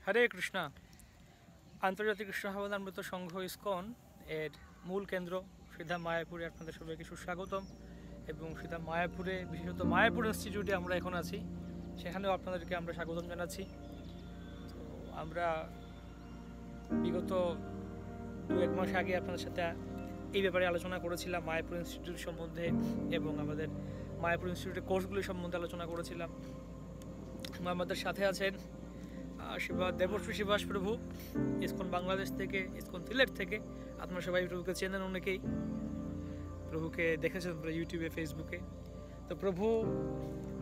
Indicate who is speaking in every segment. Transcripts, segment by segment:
Speaker 1: হরে কৃষ্ণা। আন্তর্জাতিক কৃষ্ণ ভাবনামৃত সংঘ ইসকন এর মূল কেন্দ্র সিধা মায়াপুরে আপনাদের সবাইকে সুস্বাগতম। এবং সিধা মায়াপুরে, বিশেষত মায়াপুর ইনস্টিটিউটে আমরা এখন আছি, সেখানেও আপনাদেরকে আমরা স্বাগতম জানাচ্ছি। তো আমরা বিগত 2-1 মাস আগে আপনাদের সাথে এই ব্যাপারে আলোচনা করেছিলাম, মায়াপুর ইনস্টিটিউট সম্বন্ধে এবং আমাদের মায়াপুর ইনস্টিটিউটের কোর্সগুলি সম্বন্ধে আলোচনা করেছিলাম। আমাদের সাথে আছেন দেবশ্রী শিবাস প্রভু, ইসকন বাংলাদেশ থেকে, ইসকন সিলেট থেকে। আপনারা সবাই প্রভুকে চেনেন, অনেকেই প্রভুকে দেখেছেন ইউটিউবে, ফেসবুকে। তো প্রভু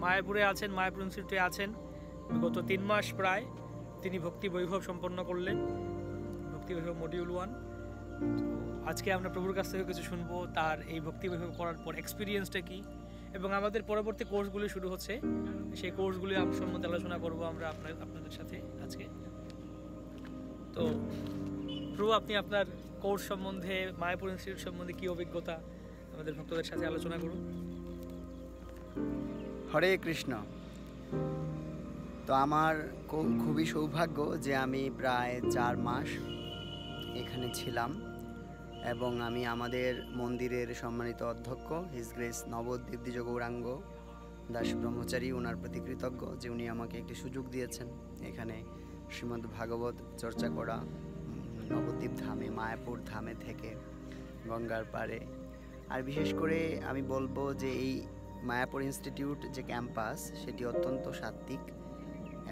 Speaker 1: মায়াপুরে আছেন, মায়াপুর ইনস্টিটিউটে আছেন গত 3 মাস প্রায়। তিনি ভক্তি বৈভব সম্পন্ন করলেন, ভক্তি বৈভব মডিউল 1। আজকে আমরা প্রভুর কাছ থেকে কিছু শুনবো, তার এই ভক্তি বৈভব করার পর এক্সপিরিয়েন্সটা কী, এবং আমাদের পরবর্তী কোর্সগুলি শুরু হচ্ছে, সেই কোর্সগুলি সম্বন্ধে আলোচনা করবো আমরা আপনাদের সাথে আজকে। তো প্রভু, আপনি আপনার কোর্স সম্বন্ধে, মায়াপুর ইনস্টিটিউট সম্বন্ধে কী অভিজ্ঞতা আমাদের ভক্তদের সাথে আলোচনা করুন।
Speaker 2: হরে কৃষ্ণ। তো আমার খুবই সৌভাগ্য যে আমি প্রায় 4 মাস এখানে ছিলাম, এবং আমি আমাদের মন্দিরের সম্মানিত অধ্যক্ষ হিজ গ্রেস নবদ্বীপ দ্বিজ গৌরাঙ্গ দাস ব্রহ্মচারী, ওনার প্রতি কৃতজ্ঞ যে উনি আমাকে একটি সুযোগ দিয়েছেন এখানে শ্রীমদ্ ভাগবত চর্চা করা, নবদ্বীপ ধামে, মায়াপুর ধামে থেকে গঙ্গার পাড়ে। আর বিশেষ করে আমি বলবো যে এই মায়াপুর ইনস্টিটিউট যে ক্যাম্পাস, সেটি অত্যন্ত সাত্ত্বিক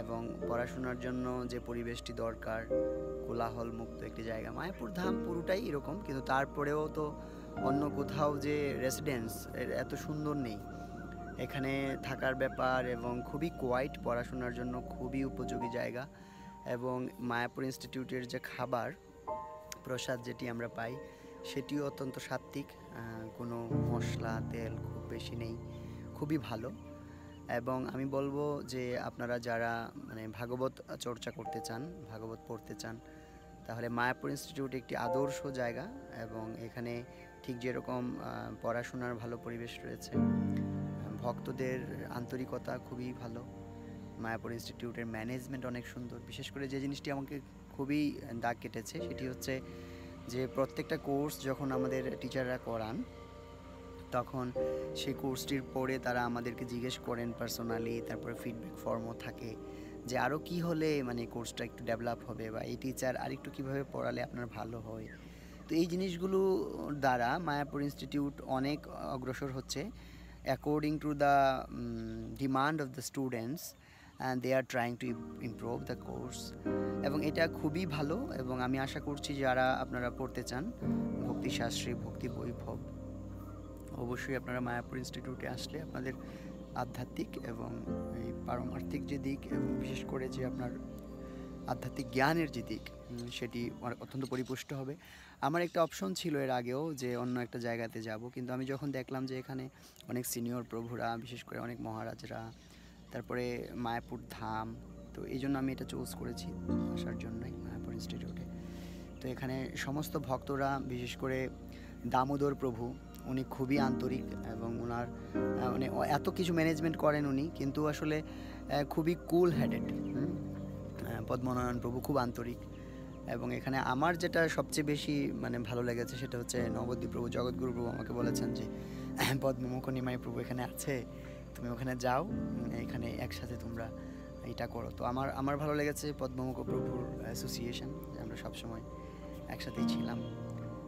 Speaker 2: এবং পড়াশোনার জন্য যে পরিবেশটি দরকার, কোলাহল মুক্ত একটি জায়গা। মায়াপুর ধাম পুরোটাই এরকম, কিন্তু তারপরেও তো অন্য কোথাও যে রেসিডেন্স এত সুন্দর নেই। এখানে থাকার ব্যাপার এবং খুবই কোয়াইট, পড়াশোনার জন্য খুবই উপযোগী জায়গা। এবং মায়াপুর ইনস্টিটিউটের যে খাবার প্রসাদ যেটি আমরা পাই, সেটিও অত্যন্ত সাত্ত্বিক, কোনো মশলা তেল খুব বেশি নেই, খুবই ভালো। এবং আমি বলবো যে আপনারা যারা ভাগবত চর্চা করতে চান, ভাগবত পড়তে চান, তাহলে মায়াপুর ইনস্টিটিউট একটি আদর্শ জায়গা। এবং এখানে ঠিক যেরকম পড়াশোনার ভালো পরিবেশ রয়েছে, ভক্তদের আন্তরিকতা খুবই ভালো, মায়াপুর ইনস্টিটিউটের ম্যানেজমেন্ট অনেক সুন্দর। বিশেষ করে যে জিনিসটি আমাকে খুবই দাগ কেটেছে সেটি হচ্ছে যে প্রত্যেকটা কোর্স যখন আমাদের টিচাররা করান, তখন সেই কোর্সটির পরে তারা আমাদেরকে জিজ্ঞেস করেন পার্সোনালি, তারপরে ফিডব্যাক ফর্মও থাকে যে আরও কী হলে কোর্সটা একটু ডেভেলপ হবে, বা এই টিচার আরেকটু কীভাবে পড়ালে আপনার ভালো হয়। তো এই জিনিসগুলো দ্বারা মায়াপুর ইনস্টিটিউট অনেক অগ্রসর হচ্ছে according to the demand of the students, and they are trying to improve the course. এবং এটা খুবই ভালো, এবং আমি আশা করছি যারা আপনারা পড়তে চান ভক্তিশাস্ত্রী, ভক্তি বৈভব, অবশ্যই আপনারা মায়াপুর ইনস্টিটিউটে আসলে আপনাদের আধ্যাত্মিক এবং এই পারমার্থিক যে দিক, এবং বিশেষ করে যে আপনার আধ্যাত্মিক জ্ঞানের যে দিক, সেটি অত্যন্ত পরিপুষ্ট হবে। আমার একটা অপশন ছিল এর আগেও যে অন্য একটা জায়গাতে যাব, কিন্তু আমি যখন দেখলাম যে এখানে অনেক সিনিয়র প্রভুরা, বিশেষ করে অনেক মহারাজরা, তারপরে মায়াপুর ধাম, তো এই জন্য আমি এটা চুজ করেছি আসার জন্যই মায়াপুর ইনস্টিটিউটে। তো এখানে সমস্ত ভক্তরা, বিশেষ করে দামোদর প্রভু, উনি খুবই আন্তরিক, এবং ওনার এত কিছু ম্যানেজমেন্ট করেন উনি, কিন্তু আসলে খুবই কুল হেডেড। পদ্মনারায়ণ প্রভু খুব আন্তরিক। এবং এখানে আমার যেটা সবচেয়ে বেশি ভালো লেগেছে সেটা হচ্ছে নবদ্বীপ প্রভু, জগৎগুরু প্রভু আমাকে বলেছেন যে পদ্মমুখ নিমাই প্রভু এখানে আছে, তুমি ওখানে যাও, এখানে একসাথে তোমরা এটা করো। তো আমার ভালো লেগেছে পদ্মমুখ প্রভুর অ্যাসোসিয়েশন, যে আমরা সবসময় একসাথেই ছিলাম।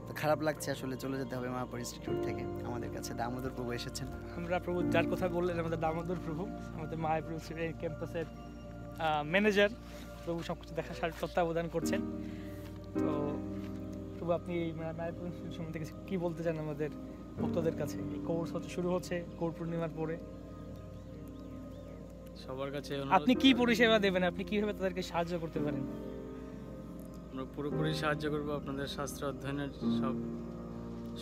Speaker 2: তো খারাপ লাগছে আসলে চলে যেতে হবে মায়াপুর ইনস্টিটিউট থেকে। আমাদের কাছে দামোদর প্রভু এসেছেন।
Speaker 1: আমরা প্রভু যার কথা বললেন, আমাদের দামোদর প্রভু, আমাদের মায়াপুর ক্যাম্পাসের ম্যানেজার প্রভু, সব কিছু দেখার তত্ত্বাবধান করছেন। তো প্রভু, আপনি মায়াপুর ইনস্টিটিউট সম্বন্ধে কী বলতে চান আমাদের ভক্তদের কাছে? এই কোর্স শুরু হচ্ছে গৌর পূর্ণিমার পরে।
Speaker 3: সবার কাছে
Speaker 1: আপনি কি পরিষেবা দেবেন, আপনি কীভাবে তাদেরকে সাহায্য করতে পারেন?
Speaker 3: আমরা পুরোপুরি সাহায্য করব, আপনাদের শাস্ত্র অধ্যয়নের সব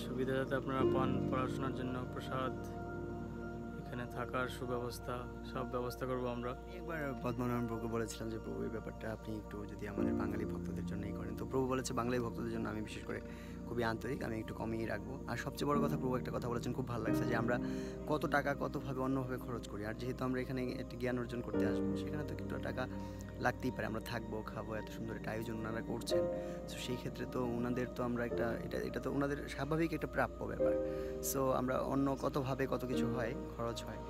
Speaker 3: সুবিধা যাতে আপনারা পান, পড়াশোনার জন্য প্রসাদ, এখানে থাকার সুব্যবস্থা, সব ব্যবস্থা করব আমরা।
Speaker 2: একবার পদ্মনারায়ণ প্রভুকে বলেছিলাম যে প্রভু এই ব্যাপারটা আপনি একটু যদি আমাদের বাঙালি ভক্তদের জন্যই করেন। তো প্রভু বলেছে বাঙালি ভক্তদের জন্য আমি বিশেষ করে খুবই আন্তরিক, আমি একটু কমিয়ে রাখবো। আর সবচেয়ে বড় কথা, প্রভু একটা কথা বলেছেন, খুব ভালো লাগছে যে আমরা কত টাকা কতভাবে অন্যভাবে খরচ করি। আর যেহেতু আমরা এখানে একটি জ্ঞান অর্জন করতে আসবো, সেখানে তো একটু টাকা লাগতেই পারে। আমরা থাকবো, খাবো, এত সুন্দর একটা আয়োজন ওনারা করছেন, সো সেই ক্ষেত্রে তো ওনাদের তো আমরা একটা এটা তো ওনাদের স্বাভাবিক একটা প্রাপ্য ব্যাপার। সো আমরা অন্য কতভাবে কত কিছু হয়, খরচ হয়,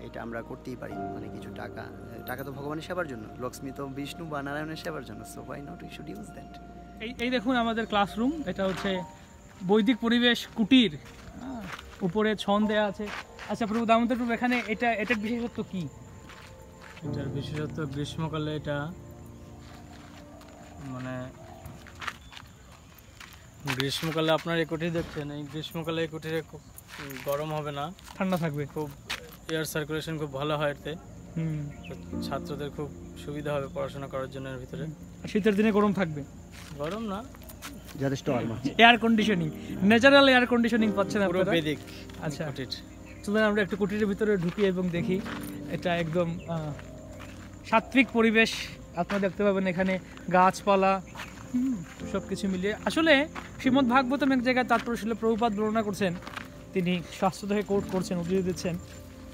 Speaker 2: এটা আমরা করতেই পারি। মানে কিছু টাকা তো ভগবানের সেবার জন্য, লক্ষ্মী তো বিষ্ণু বা নারায়ণের সেবার জন্য। So why not we should use that.
Speaker 1: এই দেখুন আমাদের ক্লাসরুম, এটা হচ্ছে বৈদিক পরিবেশ কুটির, উপরে ছন দেওয়া আছে। আচ্ছা প্রভু দামোদর প্রভু, এখানে এটার বিশেষত্ব কি?
Speaker 3: এটার বিশেষত্ব গ্রীষ্মকালে এটা মানে গ্রীষ্মকালে আপনার এই কুঠির দেখছেন, এই গ্রীষ্মকালে এই কুঠিরে খুব গরম হবে না,
Speaker 1: ঠান্ডা থাকবে,
Speaker 3: খুব এয়ার সার্কুলেশন খুব ভালো হয় এতে। তো ছাত্রদের খুব সুবিধা হবে পড়াশোনা করার জন্য এর ভিতরে।
Speaker 1: শীতের দিনে গরম থাকবে?
Speaker 3: গরম না,
Speaker 2: যথেষ্ট
Speaker 1: air conditioning, natural air conditioning পাচ্ছেন
Speaker 3: পুরো
Speaker 1: আপনারা।
Speaker 3: বেদিক।
Speaker 1: আচ্ছা
Speaker 3: কুঠির
Speaker 1: চলুন আমরা একটু কুটিরের ভিতরে ঢুকি এবং দেখি। এটা একদম সাত্বিক পরিবেশ আপনারা দেখতে পাবেন। এখানে গাছপালা সব কিছু মিলিয়ে আসলে শ্রীমদ্ ভাগবতম এক জায়গায় তাৎপর্য ছিল, প্রভুপাদ বর্ণনা করছেন, তিনি শাস্ত্র থেকে কোট করছেন, উদ্ধৃতি দিচ্ছেন,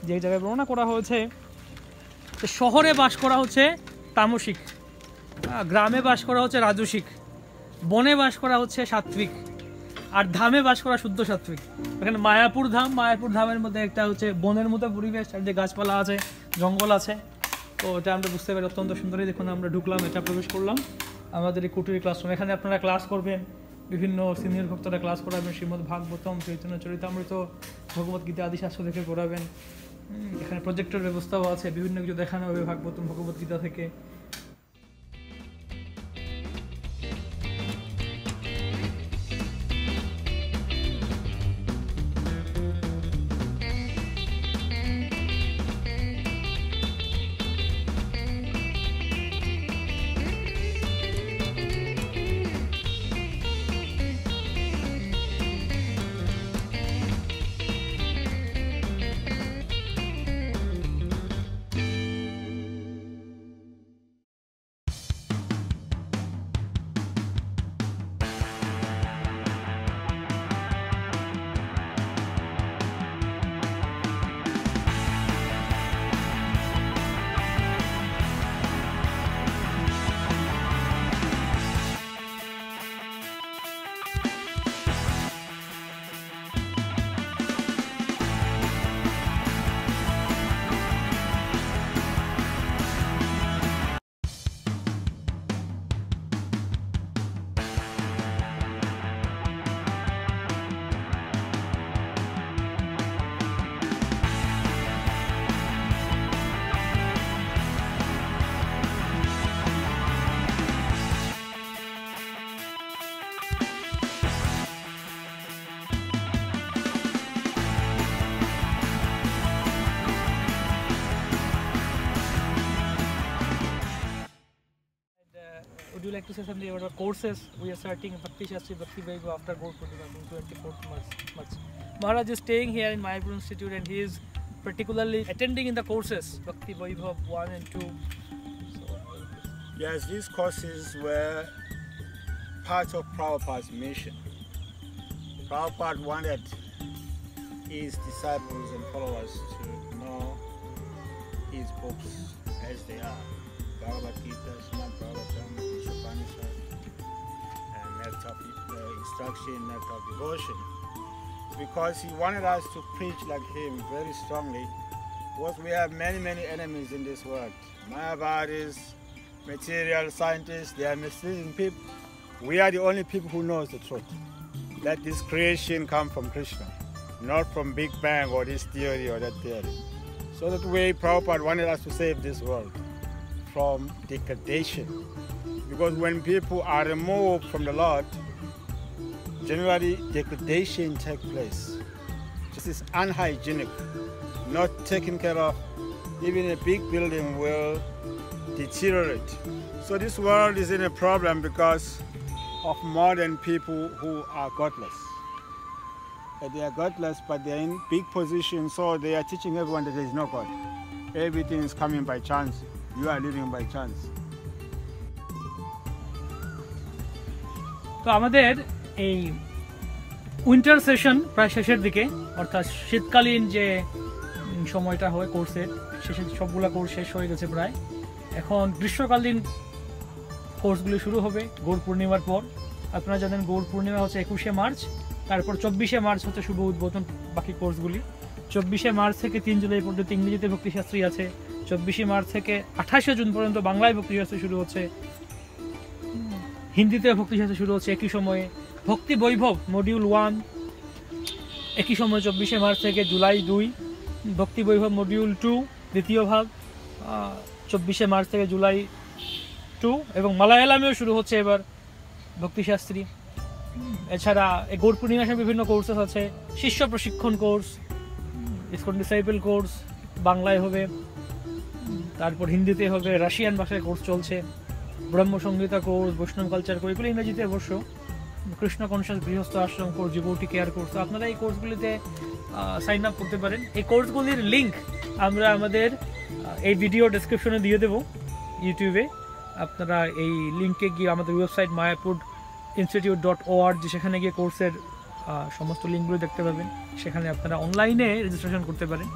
Speaker 1: যে জায়গায় বর্ণনা করা হয়েছে যে শহরে বাস করা হচ্ছে তামসিক, গ্রামে বাস করা হচ্ছে রাজসিক, বনে বাস করা হচ্ছে সাত্বিক, আর ধামে বাস করা শুদ্ধ সাত্বিক। এখানে মায়াপুর ধামের মধ্যে একটা হচ্ছে বনের মতো পরিবেশ, আর যে গাছপালা আছে, জঙ্গল আছে। তো এটা আমরা বুঝতে পারি অত্যন্ত সুন্দরই। দেখুন আমরা ঢুকলাম, এটা প্রবেশ করলাম আমাদের এই কুটির ক্লাসরুম। এখানে আপনারা ক্লাস করবেন, বিভিন্ন সিনিয়র ভক্তরা ক্লাস করাবেন, শ্রীমদ্ ভাগবতম, চৈতন্য চরিতামৃত, ভগবত গীতা আদি শাস্ত্র থেকে করাবেন। এখানে প্রজেক্টর ব্যবস্থাও আছে, বিভিন্ন কিছু দেখানো হবে ভাগবতম, ভগবত গীতা থেকে। Would you like to say something about our courses? We are starting Bhakti Shastri Bhakti Vaibhav after Gaur Purnima on 24th March. Maharaj is staying here in Mayapur Institute and he is particularly attending in the courses Bhakti Vaibhav 1 and 2.
Speaker 4: Yes, these courses were part of Prabhupada's mission. Prabhupada wanted his disciples and followers to know his books as they are. Bhagavad Gita, Srimad Bhagavatam, Upanishad, and Nectar of Instruction, Nectar of Devotion. Because he wanted us to preach like him very strongly. Because we have many enemies in this world. Mayavadis, material scientists, they are misleading people. We are the only people who knows the truth. That this creation comes from Krishna, not from Big Bang or this theory or that theory. So that way Prabhupada wanted us to save this world from degradation. Because when people are removed from the Lord, generally degradation takes place. This is unhygienic, not taken care of. Even a big building will deteriorate. So this world is in a problem because of modern people who are godless. They are godless, but they are in big positions, so they are teaching everyone that there is no God. Everything is coming by chance. You are living by chance.
Speaker 1: তো আমাদের এই winter session প্রায় শেষের দিকে, অর্থাৎ শীতকালীন যে সময়টা হয় কোর্সের শেষে সবগুলা কোর্স শেষ হয়ে গেছে প্রায়। এখন গ্রীষ্মকালীন কোর্সগুলি শুরু হবে গৌড় পূর্ণিমার পর। আপনারা জানেন গৌড় পূর্ণিমা হচ্ছে 21শে মার্চ, তারপর 24শে মার্চ হচ্ছে শুভ উদ্বোধন বাকি কোর্সগুলি। 24শে মার্চ থেকে 3 জুলাই পর্যন্ত ইংরেজিতে ভক্তিশাস্ত্রী আছে। 24শে মার্চ থেকে 28শে জুন পর্যন্ত বাংলায় ভক্তিশাস্ত্রী শুরু হচ্ছে, হিন্দিতে ভক্তিশাস্ত্রী শুরু হচ্ছে একই সময়ে। ভক্তি বৈভব মডিউল 1 একই সময় 24শে মার্চ থেকে জুলাই 2। ভক্তি বৈভব মডিউল 2 দ্বিতীয় ভাগ 24শে মার্চ থেকে জুলাই 2, এবং মালায়ালামেও শুরু হচ্ছে এবার ভক্তিশাস্ত্রী। এছাড়া এই গৌড় পূর্ণিমাসে বিভিন্ন কোর্সেস আছে, শিষ্য প্রশিক্ষণ কোর্স, ইসকন ডিসাইপল কোর্স বাংলায় হবে, তারপর হিন্দিতে হবে, রাশিয়ান ভাষায় কোর্স চলছে, ব্রহ্মসংগীতা কোর্স, বৈষ্ণব কালচার কোর্স, এগুলো ইংরেজিতে অবশ্য, কৃষ্ণ কনসাস গৃহস্থ আশ্রম কোর্স, ডিভোটি কেয়ার কোর্স। আপনারা এই কোর্সগুলিতে সাইন আপ করতে পারেন। এই কোর্সগুলির লিঙ্ক আমরা আমাদের এই ভিডিও ডেসক্রিপশনে দিয়ে দেবো ইউটিউবে। আপনারা এই লিঙ্কে গিয়ে আমাদের ওয়েবসাইট mayapur.institute.org, সেখানে গিয়ে কোর্সের সমস্ত লিঙ্কগুলো দেখতে পাবেন। সেখানে আপনারা অনলাইনে রেজিস্ট্রেশন করতে পারেন।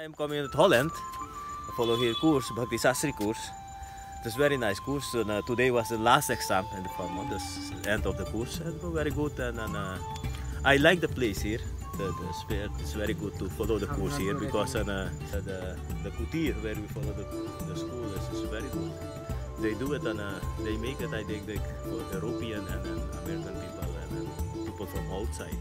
Speaker 5: I am coming to Holland. I follow here course, Bhakti Sastri course. It's very nice course. And, today was the last exam in the month, the end of the course. And very good. And I like the place here. The spirit is very good to follow the course here because the kutir where we follow the school is very good. They do it and they make it, I think, for European and American people and people from outside.